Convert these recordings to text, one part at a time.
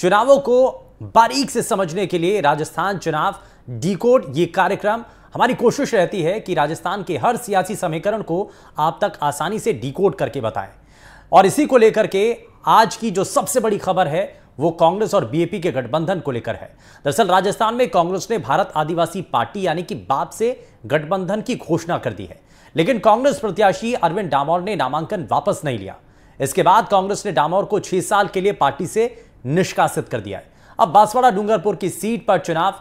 चुनावों को बारीक से समझने के लिए राजस्थान चुनाव डिकोड ये कार्यक्रम हमारी कोशिश रहती है कि राजस्थान के हर सियासी समीकरण को आप तक आसानी से डिकोड करके बताएं। और इसी को लेकर के आज की जो सबसे बड़ी खबर है वो कांग्रेस और बीएपी के गठबंधन को लेकर है। दरअसल राजस्थान में कांग्रेस ने भारत आदिवासी पार्टी यानी कि बाप से गठबंधन की घोषणा कर दी है, लेकिन कांग्रेस प्रत्याशी अरविंद डामोर ने नामांकन वापस नहीं लिया। इसके बाद कांग्रेस ने डामोर को 6 साल के लिए पार्टी से निष्कासित कर दिया है। अब बांसवाड़ा डूंगरपुर की सीट पर चुनाव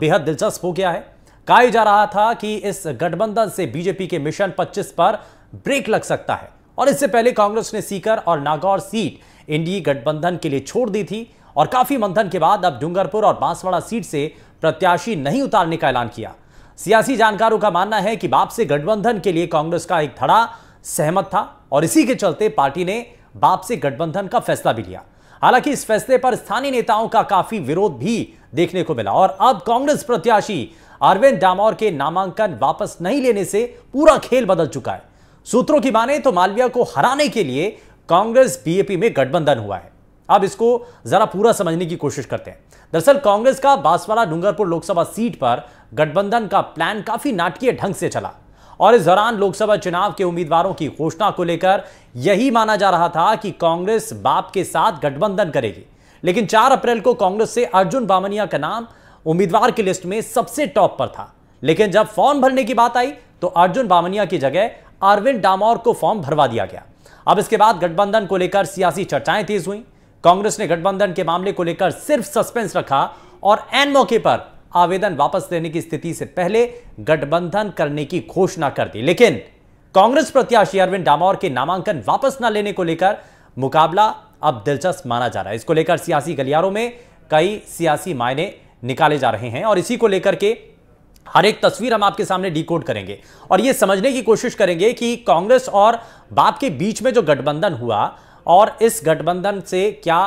बेहद दिलचस्प हो गया है। कहा जा रहा था कि इस गठबंधन से बीजेपी के मिशन 25 पर ब्रेक लग सकता है और इससे पहले कांग्रेस ने सीकर और नागौर सीट इंडी गठबंधन के लिए छोड़ दी थी और काफी मंथन के बाद अब डूंगरपुर और बांसवाड़ा सीट से प्रत्याशी नहीं उतारने का ऐलान किया। सियासी जानकारों का मानना है कि बाप से गठबंधन के लिए कांग्रेस का एक धड़ा सहमत था और इसी के चलते पार्टी ने बाप से गठबंधन का फैसला भी लिया। हालांकि इस फैसले पर स्थानीय नेताओं का काफी विरोध भी देखने को मिला और अब कांग्रेस प्रत्याशी अरविंद डामोर के नामांकन वापस नहीं लेने से पूरा खेल बदल चुका है। सूत्रों की माने तो मालवीय को हराने के लिए कांग्रेस बीएपी में गठबंधन हुआ है। अब इसको जरा पूरा समझने की कोशिश करते हैं। दरअसल कांग्रेस का बांसवाड़ा डूंगरपुर लोकसभा सीट पर गठबंधन का प्लान काफी नाटकीय ढंग से चला और इस दौरान लोकसभा चुनाव के उम्मीदवारों की घोषणा को लेकर यही माना जा रहा था कि कांग्रेस बाप के साथ गठबंधन करेगी, लेकिन 4 अप्रैल को कांग्रेस से अर्जुन बामनिया का नाम उम्मीदवार की लिस्ट में सबसे टॉप पर था। लेकिन जब फॉर्म भरने की बात आई तो अर्जुन बामनिया की जगह अरविंद डामोर को फॉर्म भरवा दिया गया। अब इसके बाद गठबंधन को लेकर सियासी चर्चाएं तेज हुई। कांग्रेस ने गठबंधन के मामले को लेकर सिर्फ सस्पेंस रखा और ऐन मौके पर आवेदन वापस लेने की स्थिति से पहले गठबंधन करने की घोषणा कर दी। लेकिन कांग्रेस प्रत्याशी अरविंद डामोर के नामांकन वापस न लेने को लेकर मुकाबला अब दिलचस्प माना जा रहा है। इसको लेकर सियासी गलियारों में कई सियासी मायने निकाले जा रहे हैं और इसी को लेकर के हर एक तस्वीर हम आपके सामने डिकोड करेंगे और यह समझने की कोशिश करेंगे कि कांग्रेस और बाप के बीच में जो गठबंधन हुआ और इस गठबंधन से क्या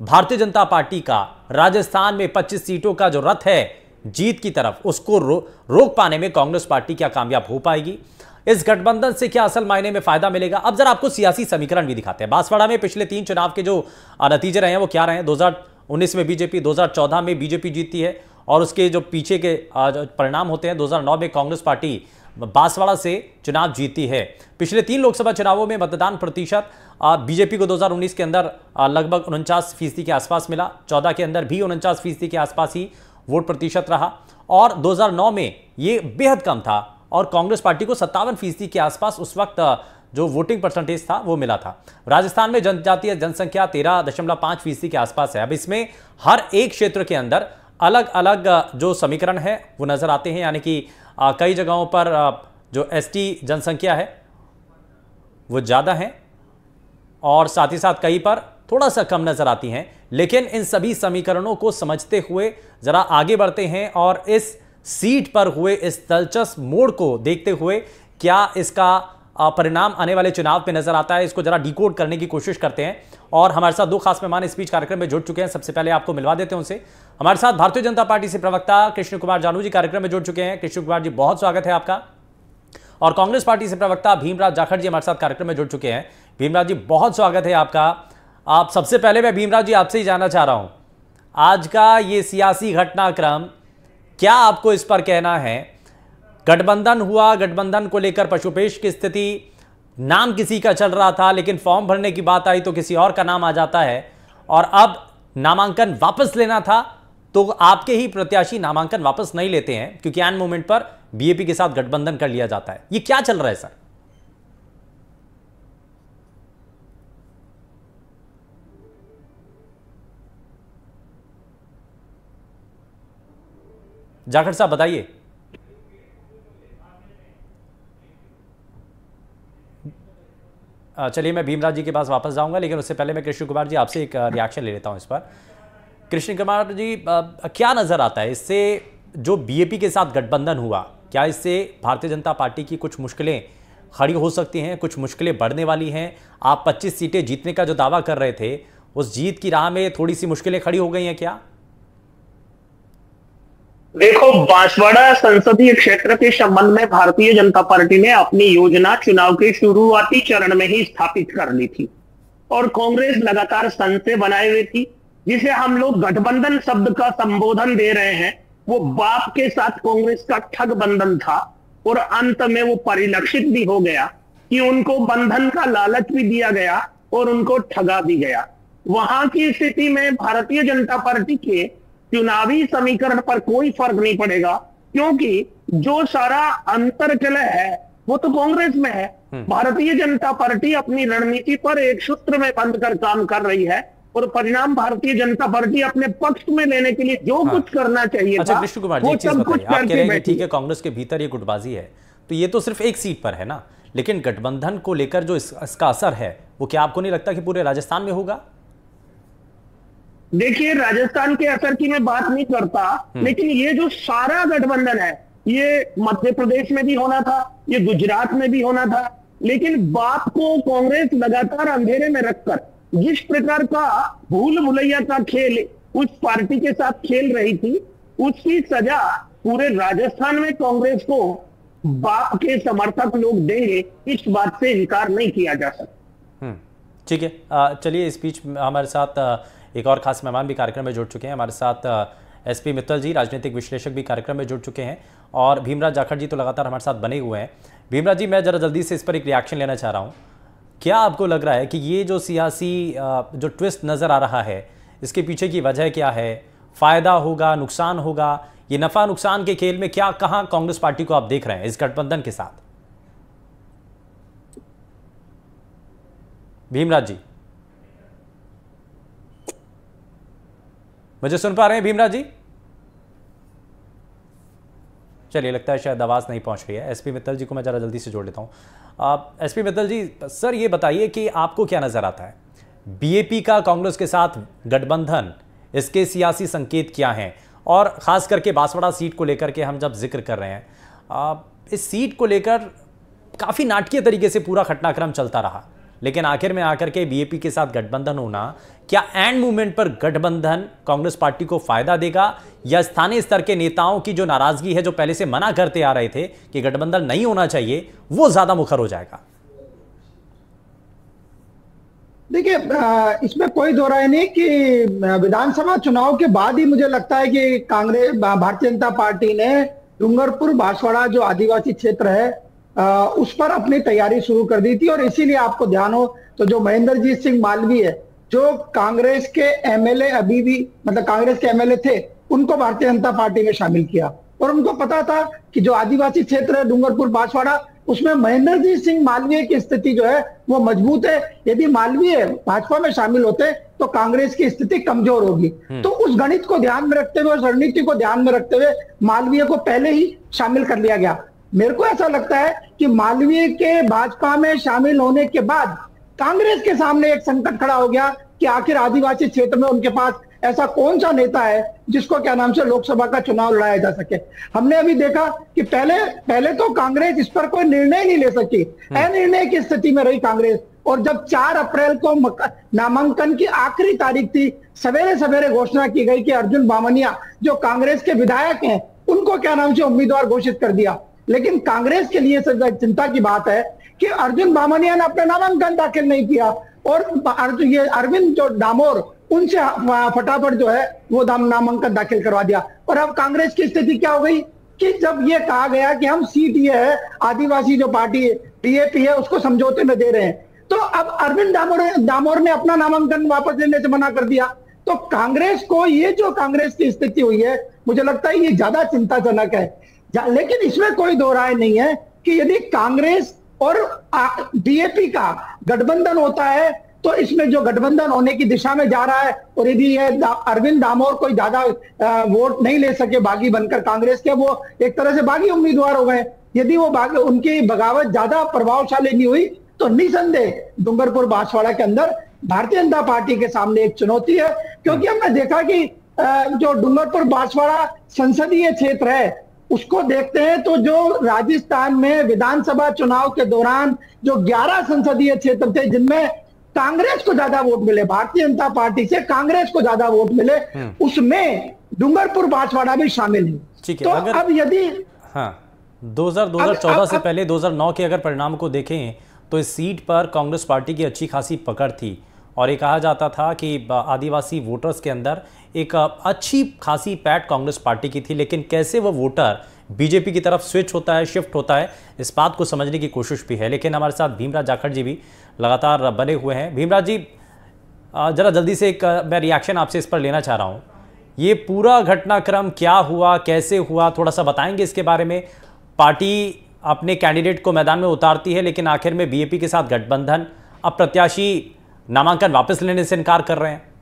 भारतीय जनता पार्टी का राजस्थान में 25 सीटों का जो रथ है जीत की तरफ उसको रोक पाने में कांग्रेस पार्टी क्या कामयाब हो पाएगी। इस गठबंधन से क्या असल मायने में फायदा मिलेगा। अब जरा आपको सियासी समीकरण भी दिखाते हैं। बांसवाड़ा में पिछले 3 चुनाव के जो नतीजे रहे हैं वो क्या रहे हैं। 2019 में बीजेपी, 2014 में बीजेपी जीतती है और उसके जो पीछे के परिणाम होते हैं 2009 में कांग्रेस पार्टी बांसवाड़ा से चुनाव जीती है। पिछले 3 लोकसभा चुनावों में मतदान प्रतिशत बीजेपी को 2019 के अंदर लगभग 49% के आसपास मिला, 14 के अंदर भी 49% के आसपास ही वोट प्रतिशत रहा और 2009 में ये बेहद कम था और कांग्रेस पार्टी को 57% के आसपास उस वक्त जो वोटिंग परसेंटेज था वो मिला था। राजस्थान में जनजातीय जनसंख्या 13.5% के आसपास है। अब इसमें हर एक क्षेत्र के अंदर अलग अलग जो समीकरण है वो नजर आते हैं, यानी कि कई जगहों पर जो एसटी जनसंख्या है वो ज़्यादा है और साथ ही साथ कई पर थोड़ा सा कम नजर आती हैं। लेकिन इन सभी समीकरणों को समझते हुए जरा आगे बढ़ते हैं और इस सीट पर हुए इस दिलचस्प मोड़ को देखते हुए क्या इसका परिणाम आने वाले चुनाव पे नजर आता है, इसको जरा डिकोड करने की कोशिश करते हैं। और हमारे साथ 2 खास मेहमान इस बीच कार्यक्रम में जुड़ चुके हैं। सबसे पहले आपको मिलवा देते हैं उनसे। हमारे साथ भारतीय जनता पार्टी से प्रवक्ता कृष्ण कुमार जानू जी कार्यक्रम में जुड़ चुके हैं। कृष्ण कुमार जी, बहुत स्वागत है आपका। और कांग्रेस पार्टी से प्रवक्ता भीमराज जाखड़ जी हमारे साथ कार्यक्रम में जुड़ चुके हैं। भीमराज जी, बहुत स्वागत है आपका। आप सबसे पहले मैं भीमराज जी आपसे ही जानना चाह रहा हूं, आज का ये सियासी घटनाक्रम क्या आपको इस पर कहना है। गठबंधन हुआ, गठबंधन को लेकर पशुपेश की स्थिति, नाम किसी का चल रहा था लेकिन फॉर्म भरने की बात आई तो किसी और का नाम आ जाता है और अब नामांकन वापस लेना था तो आपके ही प्रत्याशी नामांकन वापस नहीं लेते हैं क्योंकि एन मोमेंट पर बीएपी के साथ गठबंधन कर लिया जाता है। ये क्या चल रहा है सर? जाखड़ साहब बताइए। चलिए मैं भीमराज जी के पास वापस जाऊंगा, लेकिन उससे पहले मैं कृष्ण कुमार जी आपसे एक रिएक्शन ले लेता हूं इस पर। कृष्ण कुमार जी, क्या नजर आता है इससे जो बीएपी के साथ गठबंधन हुआ, क्या इससे भारतीय जनता पार्टी की कुछ मुश्किलें खड़ी हो सकती हैं, कुछ मुश्किलें बढ़ने वाली हैं? आप 25 सीटें जीतने का जो दावा कर रहे थे उस जीत की राह में थोड़ी सी मुश्किलें खड़ी हो गई हैं क्या? देखो, बांसवाड़ा संसदीय क्षेत्र के संबंध में भारतीय जनता पार्टी ने अपनी योजना चुनाव के शुरुआती चरण में ही स्थापित कर ली थी और कांग्रेस लगातार संशय बनाए हुए थी जिसे हम लोग गठबंधन शब्द का संबोधन दे रहे हैं, वो बाप के साथ कांग्रेस का ठग बंधन था और अंत में वो परिलक्षित भी हो गया कि उनको बंधन का लालच भी दिया गया और उनको ठगा भी गया। वहां की स्थिति में भारतीय जनता पार्टी के चुनावी समीकरण पर कोई फर्क नहीं पड़ेगा, क्योंकि जो सारा अंतर्कलह है वो तो कांग्रेस में है। भारतीय जनता पार्टी अपनी रणनीति पर एक सूत्र में बंध कर काम कर रही है और परिणाम भारतीय जनता पार्टी अपने पक्ष में लेने के लिए जो कुछ करना चाहिए अच्छा था, कृष्ण कुमार जी, वो एक चीज सब बताइए, कुछ आप कह रहे करके हैं कि ठीक है बैठी। कांग्रेस के भीतर ये गुटबाजी है, तो ये तो सिर्फ एक सीट पर है ना, लेकिन गठबंधन को लेकर जो इसका असर है वो क्या आपको नहीं लगता कि पूरे राजस्थान में होगा? देखिए, राजस्थान के असर की मैं बात नहीं करता, लेकिन ये जो सारा गठबंधन है, ये मध्य प्रदेश में भी होना था, ये गुजरात में भी होना था, लेकिन बाप को कांग्रेस लगातार अंधेरे में रखकर जिस प्रकार का भूल भुलैया का खेल उस पार्टी के साथ खेल रही थी, उसकी सजा पूरे राजस्थान में कांग्रेस को बाप के समर्थक लोग देंगे, इस बात से इनकार नहीं किया जा सकता। ठीक है, चलिए इस बीच हमारे साथ एक और खास मेहमान भी कार्यक्रम में जुड़ चुके हैं। हमारे साथ एसपी मित्तल जी, राजनीतिक विश्लेषक, भी कार्यक्रम में जुड़ चुके हैं, और भीमराज जाखड़ जी तो लगातार हमारे साथ बने हुए हैं। भीमराज जी, मैं जरा जल्दी से इस पर एक रिएक्शन लेना चाह रहा हूँ। क्या आपको लग रहा है कि ये जो सियासी जो ट्विस्ट नज़र आ रहा है, इसके पीछे की वजह क्या है? फायदा होगा, नुकसान होगा? ये नफा नुकसान के खेल में क्या, कहां कांग्रेस पार्टी को आप देख रहे हैं इस गठबंधन के साथ? भीमराज जी, मुझे सुन पा रहे हैं भीमराज जी? चलिए, लगता है शायद आवाज़ नहीं पहुंच रही है। एसपी मित्तल जी को मैं ज़रा जल्दी से जोड़ लेता हूं। एसपी मित्तल जी, सर ये बताइए कि आपको क्या नज़र आता है, बीएपी का कांग्रेस के साथ गठबंधन, इसके सियासी संकेत क्या हैं? और ख़ास करके बांसवाड़ा सीट को लेकर के हम जब जिक्र कर रहे हैं, इस सीट को लेकर काफ़ी नाटकीय तरीके से पूरा घटनाक्रम चलता रहा, लेकिन आखिर में आकर के बीएपी के साथ गठबंधन होना, क्या एंड मूवमेंट पर गठबंधन कांग्रेस पार्टी को फायदा देगा, या स्थानीय स्तर के नेताओं की जो नाराजगी है, जो पहले से मना करते आ रहे थे कि गठबंधन नहीं होना चाहिए, वो ज्यादा मुखर हो जाएगा? देखिए, इसमें कोई दो राय नहीं कि विधानसभा चुनाव के बाद ही मुझे लगता है कि कांग्रेस, भारतीय जनता पार्टी ने डूंगरपुर बांसवाड़ा जो आदिवासी क्षेत्र है उस पर अपनी तैयारी शुरू कर दी थी। और इसीलिए आपको ध्यान हो तो जो महेंद्रजीत सिंह मालवीय है, जो कांग्रेस के एमएलए अभी भी, मतलब कांग्रेस के एमएलए थे, उनको भारतीय जनता पार्टी में शामिल किया। और उनको पता था कि जो आदिवासी क्षेत्र है डूंगरपुर बांसवाड़ा, उसमें महेंद्रजीत सिंह मालवीय की स्थिति जो है वो मजबूत है। यदि मालवीय भाजपा में शामिल होते तो कांग्रेस की स्थिति कमजोर होगी। तो उस गणित को ध्यान में रखते हुए, उस रणनीति को ध्यान में रखते हुए मालवीय को पहले ही शामिल कर लिया गया। मेरे को ऐसा लगता है कि मालवीय के भाजपा में शामिल होने के बाद कांग्रेस के सामने एक संकट खड़ा हो गया कि आखिर आदिवासी क्षेत्र में उनके पास ऐसा कौन सा नेता है जिसको क्या नाम से लोकसभा का चुनाव लड़ाया जा सके। हमने अभी देखा कि पहले तो कांग्रेस इस पर कोई निर्णय नहीं ले सकी, अनिर्णय की स्थिति में रही कांग्रेस। और जब 4 अप्रैल को नामांकन की आखिरी तारीख थी, सवेरे सवेरे घोषणा की गई कि अर्जुन बामनिया जो कांग्रेस के विधायक हैं, उनको क्या नाम से उम्मीदवार घोषित कर दिया। लेकिन कांग्रेस के लिए चिंता की बात है कि अर्जुन बामनिया ने अपना नामांकन दाखिल नहीं किया, और ये अरविंद जो डामोर, उनसे फटाफट जो है वो नामांकन दाखिल करवा दिया। और अब कांग्रेस की स्थिति क्या हो गई कि जब ये कहा गया कि हम सीट ये है, आदिवासी जो पार्टी बीएपी है, उसको समझौते में दे रहे हैं, तो अब अरविंद डामोर ने अपना नामांकन वापस लेने से मना कर दिया। तो कांग्रेस को ये जो कांग्रेस की स्थिति हुई है, मुझे लगता है ये ज्यादा चिंताजनक है। लेकिन इसमें कोई दो राय नहीं है कि यदि कांग्रेस और बीएपी का गठबंधन होता है तो इसमें जो गठबंधन होने की दिशा में जा रहा है, और यदि ये अरविंद डामोर कोई ज्यादा वोट नहीं ले सके बागी बनकर कांग्रेस के, वो एक तरह से बागी उम्मीदवार हो गए, यदि वो उनकी बगावत ज्यादा प्रभावशाली नहीं हुई तो निसंदेह डूंगरपुर बांसवाड़ा के अंदर भारतीय जनता पार्टी के सामने एक चुनौती है। क्योंकि हमने देखा कि जो डूंगरपुर बांसवाड़ा संसदीय क्षेत्र है, उसको देखते हैं तो जो राजस्थान में विधानसभा चुनाव के दौरान जो 11 संसदीय क्षेत्र थे जिनमें कांग्रेस को ज्यादा वोट मिले, भारतीय जनता पार्टी से कांग्रेस को ज्यादा वोट मिले, उसमें डूंगरपुर बांसवाड़ा भी शामिल है। तो अब यदि 2014 से पहले 2009 के अगर परिणाम को देखें तो इस सीट पर कांग्रेस पार्टी की अच्छी खासी पकड़ थी, और ये कहा जाता था कि आदिवासी वोटर्स के अंदर एक अच्छी खासी पैठ कांग्रेस पार्टी की थी, लेकिन कैसे वो वोटर बीजेपी की तरफ स्विच होता है, शिफ्ट होता है, इस बात को समझने की कोशिश भी है। लेकिन हमारे साथ भीमराज जाखड़ जी भी लगातार बने हुए हैं। भीमराज जी, ज़रा जल्दी से एक मैं रिएक्शन आपसे इस पर लेना चाह रहा हूँ। ये पूरा घटनाक्रम क्या हुआ, कैसे हुआ, थोड़ा सा बताएंगे इसके बारे में। पार्टी अपने कैंडिडेट को मैदान में उतारती है, लेकिन आखिर में बीएपी के साथ गठबंधन, अब प्रत्याशी नामांकन वापस लेने से इनकार कर रहे हैं।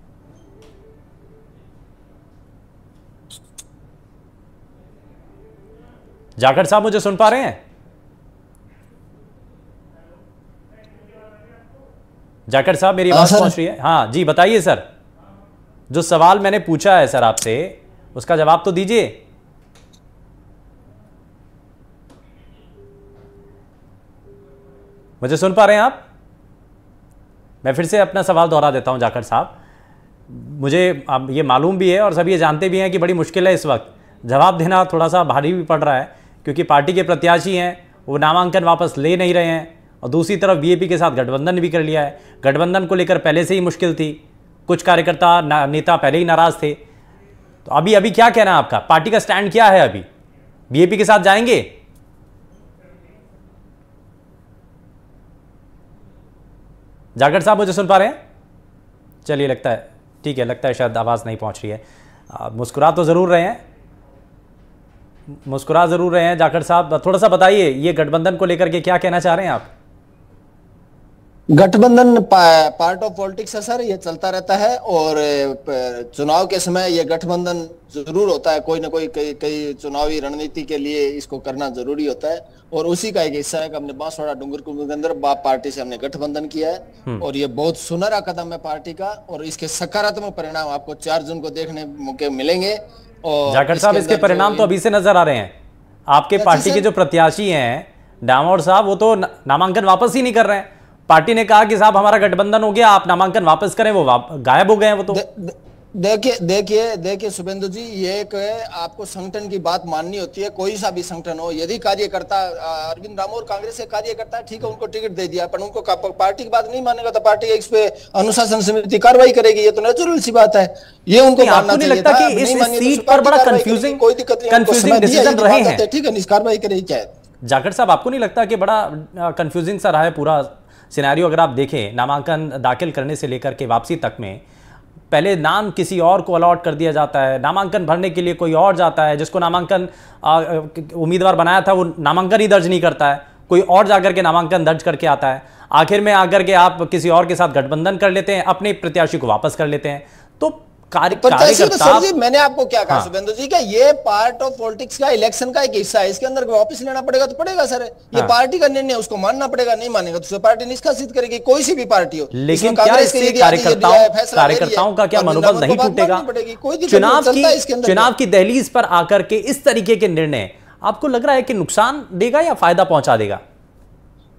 जाखड़ साहब, मुझे सुन पा रहे हैं? जाखड़ साहब, मेरी आवाज पहुंच रही है? हाँ जी, बताइए सर। जो सवाल मैंने पूछा है सर आपसे, उसका जवाब तो दीजिए। मुझे सुन पा रहे हैं आप? मैं फिर से अपना सवाल दोहरा देता हूं जाखड़ साहब। मुझे अब ये मालूम भी है और सब ये जानते भी हैं कि बड़ी मुश्किल है इस वक्त, जवाब देना थोड़ा सा भारी भी पड़ रहा है, क्योंकि पार्टी के प्रत्याशी हैं, वो नामांकन वापस ले नहीं रहे हैं, और दूसरी तरफ बीएपी के साथ गठबंधन भी कर लिया है। गठबंधन को लेकर पहले से ही मुश्किल थी, कुछ कार्यकर्ता नेता पहले ही नाराज थे। तो अभी क्या कहना है आपका? पार्टी का स्टैंड क्या है? अभी बीएपी के साथ जाएंगे? जाखड़ साहब, मुझे सुन पा रहे हैं? चलिए, लगता है ठीक है, लगता है शायद आवाज़ नहीं पहुंच रही है। मुस्कुरा तो ज़रूर रहे हैं, मुस्कुरा ज़रूर रहे हैं जाखड़ साहब। थोड़ा सा बताइए, ये गठबंधन को लेकर के क्या कहना चाह रहे हैं आप? गठबंधन पार्ट ऑफ पॉलिटिक्स है सर, ये चलता रहता है, और चुनाव के समय ये गठबंधन जरूर होता है। कोई ना कोई कई चुनावी रणनीति के लिए इसको करना जरूरी होता है, और उसी का एक हिस्सा है कि हमने बांसवाड़ा डूंगरपुर के अंदर बाप पार्टी से हमने गठबंधन किया है, और ये बहुत सुनहरा कदम है पार्टी का, और इसके सकारात्मक परिणाम आपको 4 जून को देखने मौके मिलेंगे। और जाखड़ साहब, इसके परिणाम तो अभी से नजर आ रहे हैं। आपके पार्टी के जो प्रत्याशी हैं डामोर साहब, वो तो नामांकन वापस ही नहीं कर रहे हैं। पार्टी ने कहा कि साहब हमारा गठबंधन हो गया, आप नामांकन वापस करें, वो गायब हो गए हैं वो तो। देखिए शुभेंदु जी, ये एक आपको संगठन की बात माननी होती है, कोई सा भी संगठन हो। यदि कार्यकर्ता अरविंद डामोर कांग्रेस से कार्यकर्ता है, ठीक है, उनको टिकट दे दिया, पर उनको पार्टी की बात नहीं मानेगा तो पार्टी इस पे अनुशासन समिति कार्रवाई करेगी, ये तो नेचुरल सी बात है। ये उनको मानना चाहिए था। कि इस सीट पर बड़ा कंफ्यूजिंग डिसीजन रहे हैं, ठीक है, कार्रवाई करेगी क्या? जाखड़ साहब, आपको नहीं लगता कि बड़ा कंफ्यूजिंग सा रहा है पूरा सिनेरियो? अगर आप देखें, नामांकन दाखिल करने से लेकर के वापसी तक में, पहले नाम किसी और को अलॉट कर दिया जाता है, नामांकन भरने के लिए कोई और जाता है, जिसको नामांकन उम्मीदवार बनाया था वो नामांकन ही दर्ज नहीं करता है, कोई और जाकर के नामांकन दर्ज करके आता है, आखिर में आकर के आप किसी और के साथ गठबंधन कर लेते हैं, अपने प्रत्याशी को वापस कर लेते हैं। तो मैंने आपको क्या कहा शुभेंदु जी, ये पार्ट ऑफ पॉलिटिक्स का, इलेक्शन का एक हिस्सा है, इसके अंदर वापस लेना पड़ेगा तो पड़ेगा सर। ये पार्टी का निर्णय, उसको मानना पड़ेगा, नहीं मानेगा तो पार्टी निष्कासित करेगी, कोई सी भी पार्टी हो। लेकिन क्या इससे कार्यकर्ताओं का क्या मनोबल नहीं टूटेगा? चुनाव की दहलीज पर आकर के इस तरीके के निर्णय आपको लग रहा है कि नुकसान देगा या फायदा पहुंचा देगा?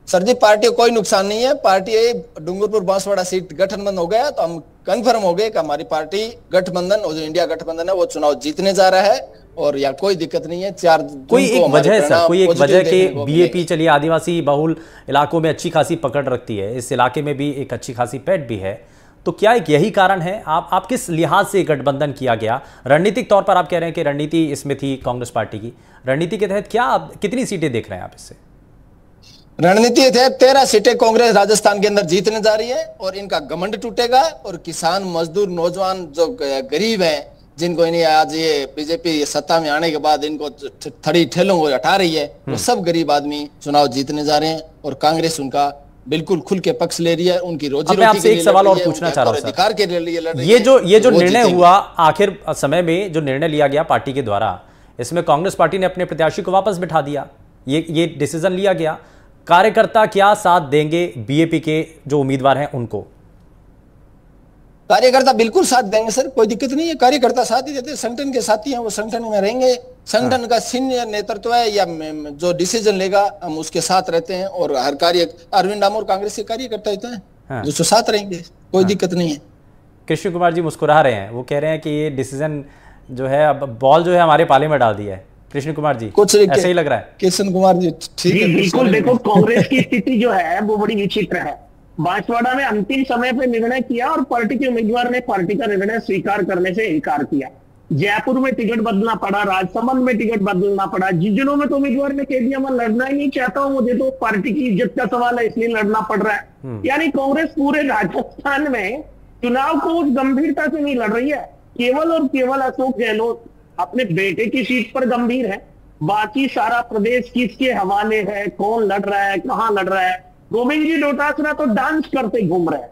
सर जी, पार्टी को कोई नुकसान नहीं है। पार्टी डूंगरपुर बांसवाड़ा सीट गठबंधन हो गया तो हम कंफर्म हो गए कि हमारी पार्टी गठबंधन, और जो इंडिया गठबंधन है वो चुनाव जीतने जा रहा है, और या कोई दिक्कत नहीं है। 4 कोई एक वजह सर, कोई एक वजह के बीएपी, चलिए आदिवासी बहुल इलाकों में अच्छी खासी पकड़ रखती है, इस इलाके में भी एक अच्छी खासी पैठ भी है, तो क्या एक यही कारण है? आप किस लिहाज से गठबंधन किया गया? रणनीतिक तौर पर आप कह रहे हैं कि रणनीति इसमें थी कांग्रेस पार्टी की, रणनीति के तहत क्या कितनी सीटें देख रहे हैं आप इससे? रणनीति थे 13 सीटें कांग्रेस राजस्थान के अंदर जीतने जा रही है, और इनका घमंड टूटेगा, और किसान, मजदूर, नौजवान जो गरीब हैं, जिनको इन्हें आज ये बीजेपी सत्ता में आने के बाद इनको थड़ी ठेलों को हटा रही है, वो सब गरीब आदमी चुनाव जीतने जा रहे हैं, और कांग्रेस उनका बिल्कुल खुल के पक्ष ले रही है, उनकी रोजी रोटी आपसे एक सवाल और पूछना चाह रहा हूं अधिकार के लिए। ये जो निर्णय हुआ आखिर समय में, जो निर्णय लिया गया पार्टी के द्वारा, इसमें कांग्रेस पार्टी ने अपने प्रत्याशी को वापस बिठा दिया, ये डिसीजन लिया गया। कार्यकर्ता क्या साथ देंगे बीएपी के जो उम्मीदवार हैं उनको? कार्यकर्ता बिल्कुल साथ देंगे सर, कोई दिक्कत नहीं है। कार्यकर्ता साथ ही देते, संगठन के साथी हैं, वो संगठन में रहेंगे। संगठन का सीनियर नेतृत्व है या जो डिसीजन लेगा हम उसके साथ रहते हैं, और हर कार्य अरविंद डामोर कांग्रेस के कार्यकर्ता होते हैं जो साथ रहेंगे, कोई दिक्कत नहीं है। कृष्ण कुमार जी मुस्कुरा रहे हैं, वो कह रहे हैं कि ये डिसीजन जो है, अब बॉल जो है हमारे पाले में डाल दिया है। कृष्ण कुमार जी, कुछ ऐसा ही लग रहा है? कृष्ण कुमार जी ठीक है, बिल्कुल। देखो, कांग्रेस की स्थिति जो है वो बड़ी विचित्र है। बांसवाड़ा में अंतिम समय पे निर्णय किया और पार्टी के उम्मीदवार ने पार्टी का निर्णय स्वीकार करने से इनकार किया। जयपुर में टिकट बदलना पड़ा, राजसमंद में टिकट बदलना पड़ा, झुंझुनू में तो उम्मीदवार ने कह दिया मैं लड़ना ही नहीं चाहता हूं, मुझे तो पार्टी की इज्जत का सवाल है इसलिए लड़ना पड़ रहा है। यानी कांग्रेस पूरे राजस्थान में चुनाव को उस गंभीरता से नहीं लड़ रही है। केवल और केवल अशोक गहलोत अपने बेटे की सीट पर गंभीर है, बाकी सारा प्रदेश किसके हवाले है, कौन लड़ रहा है, कहां लड़ रहा है। गोविंद जी डोटासरा तो डांस करते घूम रहे हैं।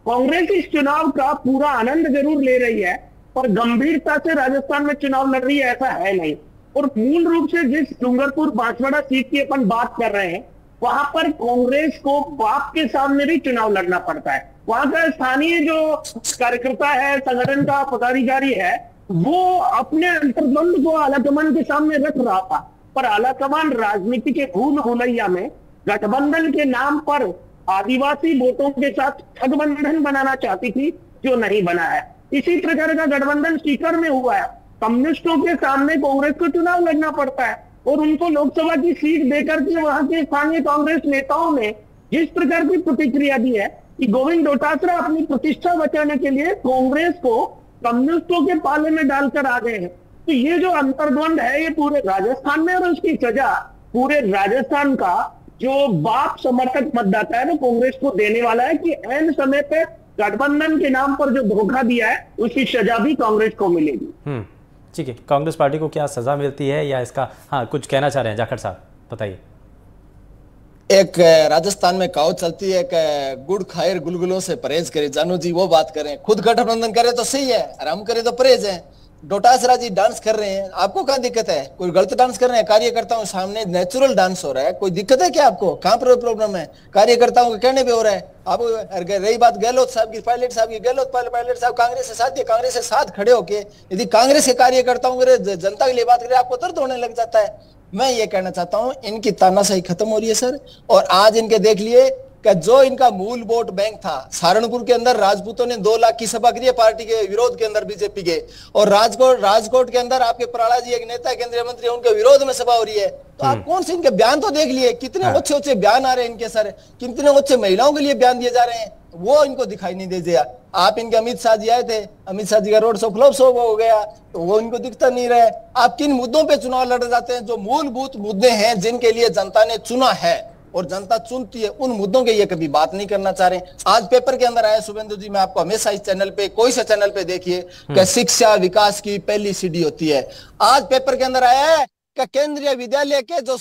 कांग्रेस इस चुनाव का पूरा आनंद जरूर ले रही है और गंभीरता से राजस्थान में चुनाव लड़ रही है ऐसा है नहीं। और मूल रूप से जिस डूंगरपुर बांसवाड़ा सीट की अपन बात कर रहे हैं, वहां पर कांग्रेस को बाप के सामने भी चुनाव लड़ना पड़ता है। वहां का स्थानीय जो कार्यकर्ता है, संगठन का पदाधिकारी है, वो अपने अंतर्द्वंद को आलाकमान के सामने रख रहा था, पर आलाकमान राजनीति के भूल भुलैया में गठबंधन के नाम पर आदिवासी वोटों के साथ ठगबंधन बनाना चाहती थी, जो नहीं बना है। इसी प्रकार का गठबंधन सीकर में हुआ है। कम्युनिस्टों के सामने कांग्रेस को चुनाव लड़ना पड़ता है और उनको लोकसभा की सीट देकर के वहां के स्थानीय कांग्रेस नेताओं ने जिस प्रकार की प्रतिक्रिया दी है कि गोविंद डोटासरा अपनी प्रतिष्ठा बचाने के लिए कांग्रेस को कम्युनिस्टों के पाले में डालकर आ गए हैं। तो ये जो अंतर्द्वंद है ये पूरे राजस्थान में, और उसकी सजा पूरे राजस्थान का जो बाप समर्थक मतदाता है वो कांग्रेस को देने वाला है कि ऐन समय पे गठबंधन के नाम पर जो धोखा दिया है उसकी सजा भी कांग्रेस को मिलेगी। ठीक है, कांग्रेस पार्टी को क्या सजा मिलती है या इसका, हाँ कुछ कहना चाह रहे हैं जाखड़ साहब, बताइए। एक राजस्थान में कहावत चलती है कि गुड़ खाए गुलगुलों से परहेज करे। जानू जी वो बात करें, खुद गठबंधन करे तो सही है और हम करे तो परहेज है। डोटासरा जी डांस कर रहे हैं, आपको क्या दिक्कत है? कोई गलत डांस कर रहे हैं? कार्यकर्ताओं सामने नेचुरल डांस हो रहा है, कोई दिक्कत है क्या आपको? कहां पर प्रॉब्लम है? कार्यकर्ताओं के कहने पे हो रहा है। आप रही बात गहलोत साहब की, पायलट साहब की, गहलोत पायलट साहब कांग्रेस से साथ, कांग्रेस से साथ खड़े होके यदि कांग्रेस के कार्यकर्ताओं के जनता के लिए बात करें आपको दर्द होने लग जाता है। मैं ये कहना चाहता हूं इनकी तानाशाही खत्म हो रही है सर। और आज इनके देख लिए कि जो इनका मूल वोट बैंक था, सहारनपुर के अंदर राजपूतों ने 2 लाख की सभा करी है पार्टी के विरोध के अंदर, बीजेपी के। और राजकोट के अंदर आपके प्रहलाद जी एक नेता केंद्रीय मंत्री, उनके विरोध में सभा हो रही है। तो आप कौन से इनके बयान तो देख लिए, कितने अच्छे बयान आ रहे हैं इनके सर, कितने अच्छे महिलाओं के लिए बयान दिए जा रहे हैं, वो इनको दिखाई नहीं दे दिया। आप इनके अमित शाह जी आए थे, अमित शाह जी का रोड शो फ्लॉप शो हो गया, तो वो इनको दिखता नहीं रहा। आप किन मुद्दों पे चुनाव लड़ जाते हैं? जो मूलभूत मुद्दे हैं जिनके लिए जनता ने चुना है और जनता चुनती है, उन मुद्दों के ये कभी बात नहीं करना चाह रहे। आज पेपर के अंदर आया शुभेंदु जी, मैं आपको हमेशा इस चैनल पे, कोई सा चैनल पे देखिए कि शिक्षा विकास की पहली सीढ़ी होती है। आज पेपर के अंदर आया है कि केंद्रीय विद्यालय के जो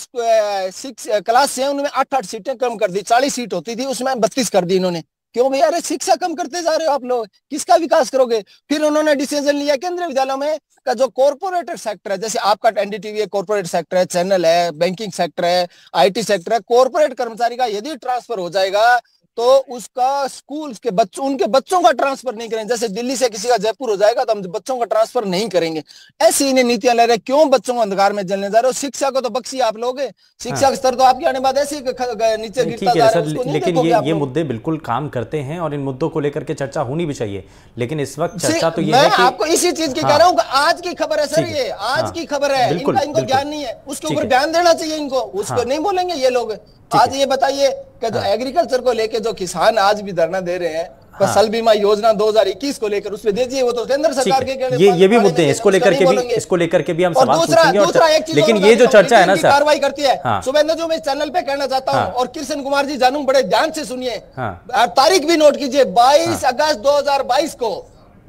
क्लास है उनमें 8-8 सीटें कम कर दी, 40 सीट होती थी उसमें 32 कर दी इन्होंने। क्यों भैया? अरे शिक्षा कम करते जा रहे हो आप लोग, किसका विकास करोगे? फिर उन्होंने डिसीजन लिया केंद्रीय विद्यालयों में का जो कॉर्पोरेट सेक्टर है, जैसे आपका एनडीटीवी है, कॉर्पोरेट सेक्टर है, चैनल है, बैंकिंग सेक्टर है, आईटी सेक्टर है, कॉर्पोरेट कर्मचारी का यदि ट्रांसफर हो जाएगा तो उसका स्कूल के बच्चों, उनके बच्चों का ट्रांसफर नहीं करेंगे। जैसे दिल्ली से किसी का जयपुर हो जाएगा तो हम बच्चों का ट्रांसफर नहीं करेंगे। ऐसी इन्हें नीतियां ले रहे। क्यों बच्चों को अंधकार में जलने जा रहे हो? शिक्षा को तो बख्शी आप लोग, शिक्षा का स्तर तो आपके आने बाद ऐसे नीचे गिरता जा रहा है। लेकिन ये मुद्दे बिल्कुल काम करते हैं और इन मुद्दों को लेकर के चर्चा होनी भी चाहिए, लेकिन इस वक्त चर्चा तो ये है कि आपको इसी चीज की कह रहा हूँ, आज की खबर है सर, ये आज की खबर है, इनको ज्ञान नहीं है, उसके ऊपर बयान देना चाहिए इनको, उसको नहीं बोलेंगे ये लोग। आज ये बताइए कि जो एग्रीकल्चर को लेकर जो किसान आज भी धरना दे रहे हैं, फसल बीमा योजना 2021 को लेकर, उसमें दीजिए, वो तो केंद्र सरकार के ये भी मुद्दे हैं, इसको लेकर के भी हम सवाल पूछेंगे। लेकिन ये जो चर्चा है ना सर, कार्रवाई करती है शुभेंद्र जो मैं इस चैनल पे कहना चाहता हूँ, और कृष्ण कुमार जी जानू बड़े ध्यान से सुनिए, तारीख भी नोट कीजिए, 22 अगस्त 2022 को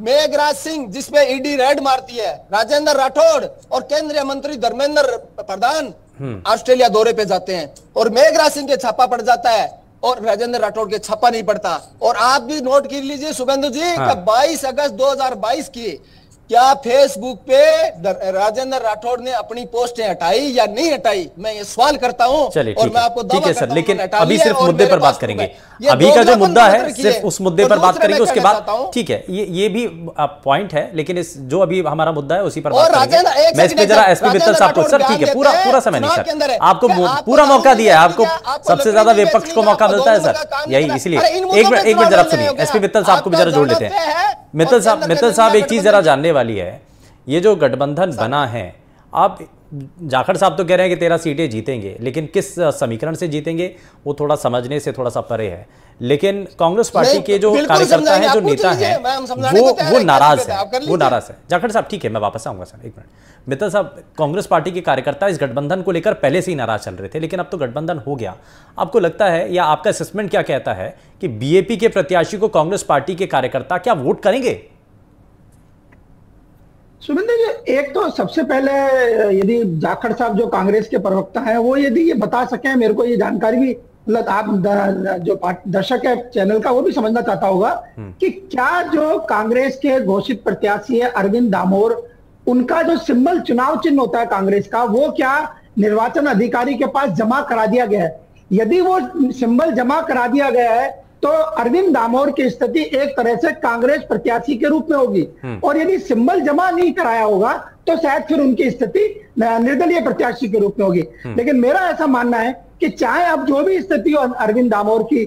मेघराज सिंह, जिसपे ईडी रेड मारती है, राजेंद्र राठौड़ और केंद्रीय मंत्री धर्मेंद्र प्रधान ऑस्ट्रेलिया दौरे पे जाते हैं और मेघराज सिंह के छापा पड़ जाता है और राजेंद्र राठौड़ के छापा नहीं पड़ता। और आप भी नोट कर लीजिए शुभेंदु जी, 22 अगस्त 2022 की क्या फेसबुक पे राजेंद्र राठौड़ ने अपनी पोस्टें हटाई या नहीं हटाई? मैं ये सवाल करता हूं और मैं आपको ठीक है सर, लेकिन अभी सिर्फ मुद्दे पर बात करेंगे। अभी का जो मुद्दा है सिर्फ उस मुद्दे पर बात करेंगे, उसके बाद ठीक है, ये भी पॉइंट है, लेकिन इस जो अभी हमारा मुद्दा है उसी पर बात करेंगे। मैं इस पे जरा एसपी मित्तल साहब को, सर ठीक है, पूरा समय नहीं सर, आपको पूरा मौका दिया है, आपको सबसे ज्यादा विपक्ष को मौका मिलता है सर, यही इसलिए एक मिनट जरा सुनिए, एसपी मित्तल साहब को भी जरा जोड़ लेते हैं। मित्तल साहब एक चीज जरा जानने वाली है, ये जो गठबंधन बना है, आप जाखड़ साहब तो कह रहे हैं कि 13 सीटें जीतेंगे, लेकिन किस समीकरण से जीतेंगे वो थोड़ा समझने से थोड़ा सा परे है। लेकिन कांग्रेस पार्टी के जो कार्यकर्ता हैं, जो नेता हैं, वो नाराज है, वो नाराज है। जाखड़ साहब ठीक है, मैं वापस आऊंगा सर, एक मिनट। मित्तल साहब, कांग्रेस पार्टी के कार्यकर्ता इस गठबंधन को लेकर पहले से ही नाराज चल रहे थे, लेकिन अब तो गठबंधन हो गया। आपको लगता है, या आपका असेसमेंट क्या कहता है कि बीएपी के प्रत्याशी को कांग्रेस पार्टी के कार्यकर्ता क्या वोट करेंगे? सुमिंदर जी, एक तो सबसे पहले यदि जाखड़ साहब जो कांग्रेस के प्रवक्ता हैं, वो यदि ये बता सकें, मेरे को ये जानकारी भी, मतलब आप जो दर्शक है चैनल का, वो भी समझना चाहता होगा कि क्या जो कांग्रेस के घोषित प्रत्याशी है अरविंद दामोर, उनका जो सिंबल चुनाव चिन्ह होता है कांग्रेस का, वो क्या निर्वाचन अधिकारी के पास जमा करा दिया गया है? यदि वो सिंबल जमा करा दिया गया है तो अरविंद दामोर की स्थिति एक तरह से कांग्रेस प्रत्याशी के रूप में होगी, और यदि सिंबल जमा नहीं कराया होगा तो शायद फिर उनकी स्थिति निर्दलीय प्रत्याशी के रूप में होगी। लेकिन मेरा ऐसा मानना है कि चाहे अब जो भी स्थिति हो अरविंद दामोर की,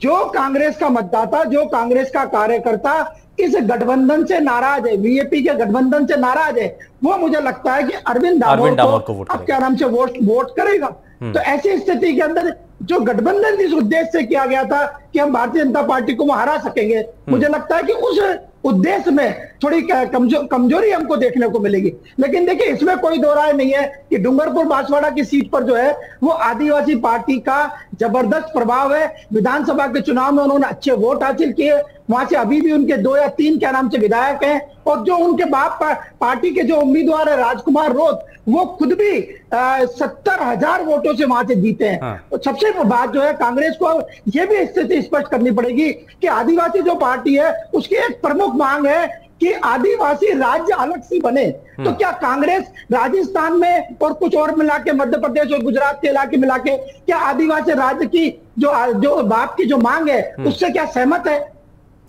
जो कांग्रेस का मतदाता, जो कांग्रेस का कार्यकर्ता इस गठबंधन से नाराज है, बीजेपी के गठबंधन से नाराज है, वो मुझे लगता है कि अरविंद दामोर को अब क्या नाम से वोट करेगा। तो ऐसी स्थिति के अंदर जो गठबंधन जिस उद्देश्य से किया गया था कि हम भारतीय जनता पार्टी को हरा सकेंगे, मुझे लगता है कि उस उद्देश्य में थोड़ी कमजोरी हमको देखने को मिलेगी। लेकिन देखिए, इसमें कोई दो राय नहीं है कि डूंगरपुर बांसवाड़ा की सीट पर जो है वो आदिवासी पार्टी का जबरदस्त प्रभाव है। विधानसभा के चुनाव में उन्होंने अच्छे वोट हासिल किए, वहां से अभी भी उनके 2 या 3 क्या नाम से विधायक हैं, और जो उनके बाप पार्टी के जो उम्मीदवार है राजकुमार रोत, वो खुद भी 70,000 वोटों से वहां से जीते हैं। तो सबसे बात जो है, कांग्रेस को यह भी स्थिति स्पष्ट करनी पड़ेगी कि आदिवासी जो पार्टी है उसकी एक प्रमुख मांग है कि आदिवासी राज्य अलग से बने। तो क्या कांग्रेस राजस्थान में और कुछ और मिला के, मध्य प्रदेश और गुजरात के इलाके मिला के, क्या आदिवासी राज्य की जो बाप की जो मांग है उससे क्या सहमत है?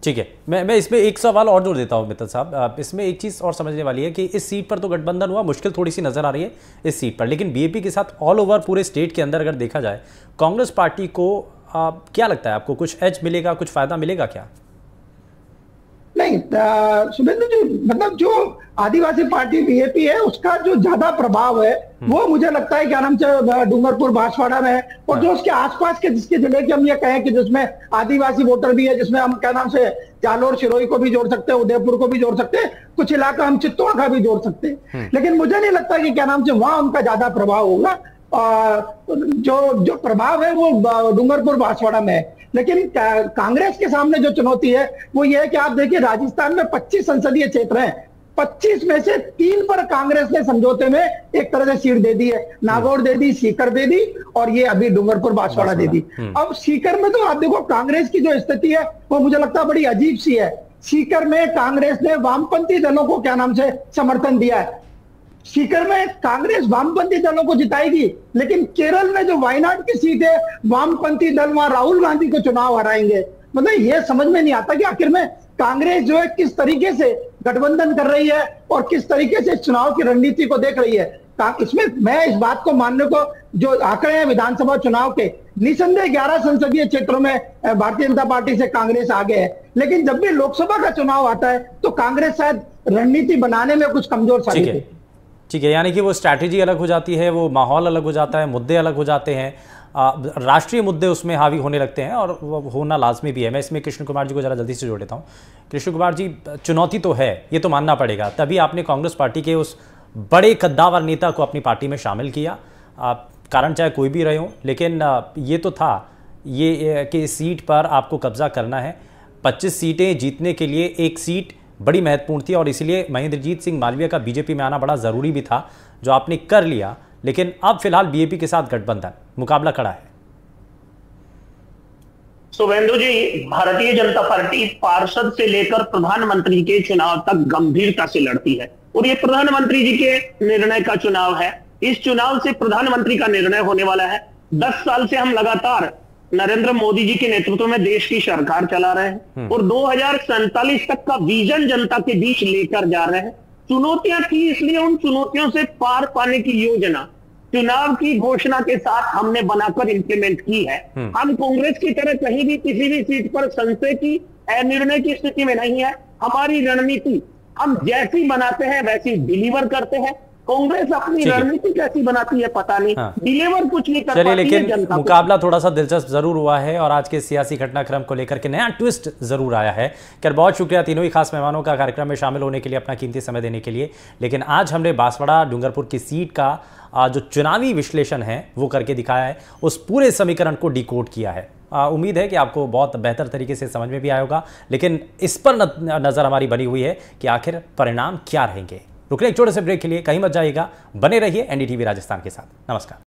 ठीक है, मैं इसमें एक सवाल और जोड़ देता हूं मित्तल साहब। इसमें एक चीज़ और समझने वाली है कि इस सीट पर तो गठबंधन हुआ, मुश्किल थोड़ी सी नजर आ रही है इस सीट पर, लेकिन बीएपी के साथ ऑल ओवर पूरे स्टेट के अंदर अगर देखा जाए, कांग्रेस पार्टी को क्या लगता है, आपको कुछ एज मिलेगा, कुछ फायदा मिलेगा क्या? नहीं शुभेंदु जी, मतलब जो आदिवासी पार्टी बीएपी है उसका जो ज्यादा प्रभाव है वो मुझे लगता है क्या नाम से डूंगरपुर बांसवाड़ा में है, और जो उसके आसपास के जिसके जिले के हम ये कहें कि जिसमें आदिवासी वोटर भी है, जिसमें हम क्या नाम से जालोर सिरोही को भी जोड़ सकते हैं, उदयपुर को भी जोड़ सकते हैं, कुछ इलाका हम चित्तौड़ का भी जोड़ सकते हैं। लेकिन मुझे नहीं लगता कि क्या नाम से वहां उनका ज्यादा प्रभाव होगा। जो प्रभाव है वो डूंगरपुर बांसवाड़ा में है। लेकिन कांग्रेस के सामने जो चुनौती है वो ये है कि आप देखिए, राजस्थान में 25 संसदीय क्षेत्र हैं, 25 में से 3 पर कांग्रेस ने समझौते में एक तरह से सीट दे दी है। नागौर दे दी, सीकर दे दी, और ये अभी डूंगरपुर बांसवाड़ा दे दी। अब सीकर में तो आप देखो, कांग्रेस की जो स्थिति है वो मुझे लगता है बड़ी अजीब सी है। सीकर में कांग्रेस ने वामपंथी दलों को क्या नाम से समर्थन दिया है। सीकर में कांग्रेस वामपंथी दलों को जिताएगी, लेकिन केरल में जो वायनाड की सीट है, वामपंथी दल वहां राहुल गांधी को चुनाव हराएंगे। मतलब ये समझ में नहीं आता कि आखिर में कांग्रेस जो है किस तरीके से गठबंधन कर रही है और किस तरीके से चुनाव की रणनीति को देख रही है। इसमें मैं इस बात को मानने को, जो आंकड़े हैं विधानसभा चुनाव के, निसंदेह 11 संसदीय क्षेत्रों में भारतीय जनता पार्टी से कांग्रेस आगे है, लेकिन जब भी लोकसभा का चुनाव आता है तो कांग्रेस शायद रणनीति बनाने में कुछ कमजोर साबित है। ठीक है, यानी कि वो स्ट्रैटेजी अलग हो जाती है, वो माहौल अलग हो जाता है, मुद्दे अलग हो जाते हैं, राष्ट्रीय मुद्दे उसमें हावी होने लगते हैं, और होना लाजमी भी है। मैं इसमें कृष्ण कुमार जी को जरा जल्दी से जोड़ देता हूँ। कृष्ण कुमार जी, चुनौती तो है, ये तो मानना पड़ेगा, तभी आपने कांग्रेस पार्टी के उस बड़े कद्दावर नेता को अपनी पार्टी में शामिल किया, कारण चाहे कोई भी रहे हो, लेकिन ये तो था ये कि इस सीट पर आपको कब्जा करना है। 25 सीटें जीतने के लिए एक सीट बड़ी महत्वपूर्ण थी, और इसलिए महेंद्रजीत सिंह मालवीय का बीजेपी में आना बड़ा ज़रूरी भी था, जो आपने कर लिया। लेकिन अब फिलहाल बीजेपी के साथ गठबंधन, मुकाबला खड़ा है। शुभेंदु जी, भारतीय जनता पार्टी पार्षद से लेकर प्रधानमंत्री के चुनाव तक गंभीरता से लड़ती है, और ये प्रधानमंत्री जी के निर्णय का चुनाव है। इस चुनाव से प्रधानमंत्री का निर्णय होने वाला है। 10 साल से हम लगातार नरेंद्र मोदी जी के नेतृत्व में देश की सरकार चला रहे हैं, और 2047 तक का विजन जनता के बीच लेकर जा रहे हैं। चुनौतियां थी, इसलिए उन चुनौतियों से पार पाने की योजना चुनाव की घोषणा के साथ हमने बनाकर इंप्लीमेंट की है। हम कांग्रेस की तरह कहीं भी किसी भी सीट पर संशय की निर्णय की स्थिति में नहीं है। हमारी रणनीति हम जैसी बनाते हैं वैसी डिलीवर करते हैं। कांग्रेस अपनी रणनीति कैसी बनाती है पता नहीं, डिलीवर कुछ नहीं कर पाती है। लेकिन मुकाबला थोड़ा सा दिलचस्प जरूर हुआ है और आज के सियासी घटनाक्रम को लेकर के नया ट्विस्ट जरूर आया है। खैर, बहुत शुक्रिया तीनों ही खास मेहमानों का कार्यक्रम में शामिल होने के लिए, अपना कीमती समय देने के लिए। लेकिन आज हमने बांसवाड़ा डूंगरपुर की सीट का जो चुनावी विश्लेषण है वो करके दिखाया है, उस पूरे समीकरण को डिकोड किया है। उम्मीद है कि आपको बहुत बेहतर तरीके से समझ में भी आया होगा। लेकिन इस पर नजर हमारी बनी हुई है कि आखिर परिणाम क्या रहेंगे। रुकने एक छोटे से ब्रेक के लिए, कहीं मत जाइएगा, बने रहिए एनडीटीवी राजस्थान के साथ। नमस्कार।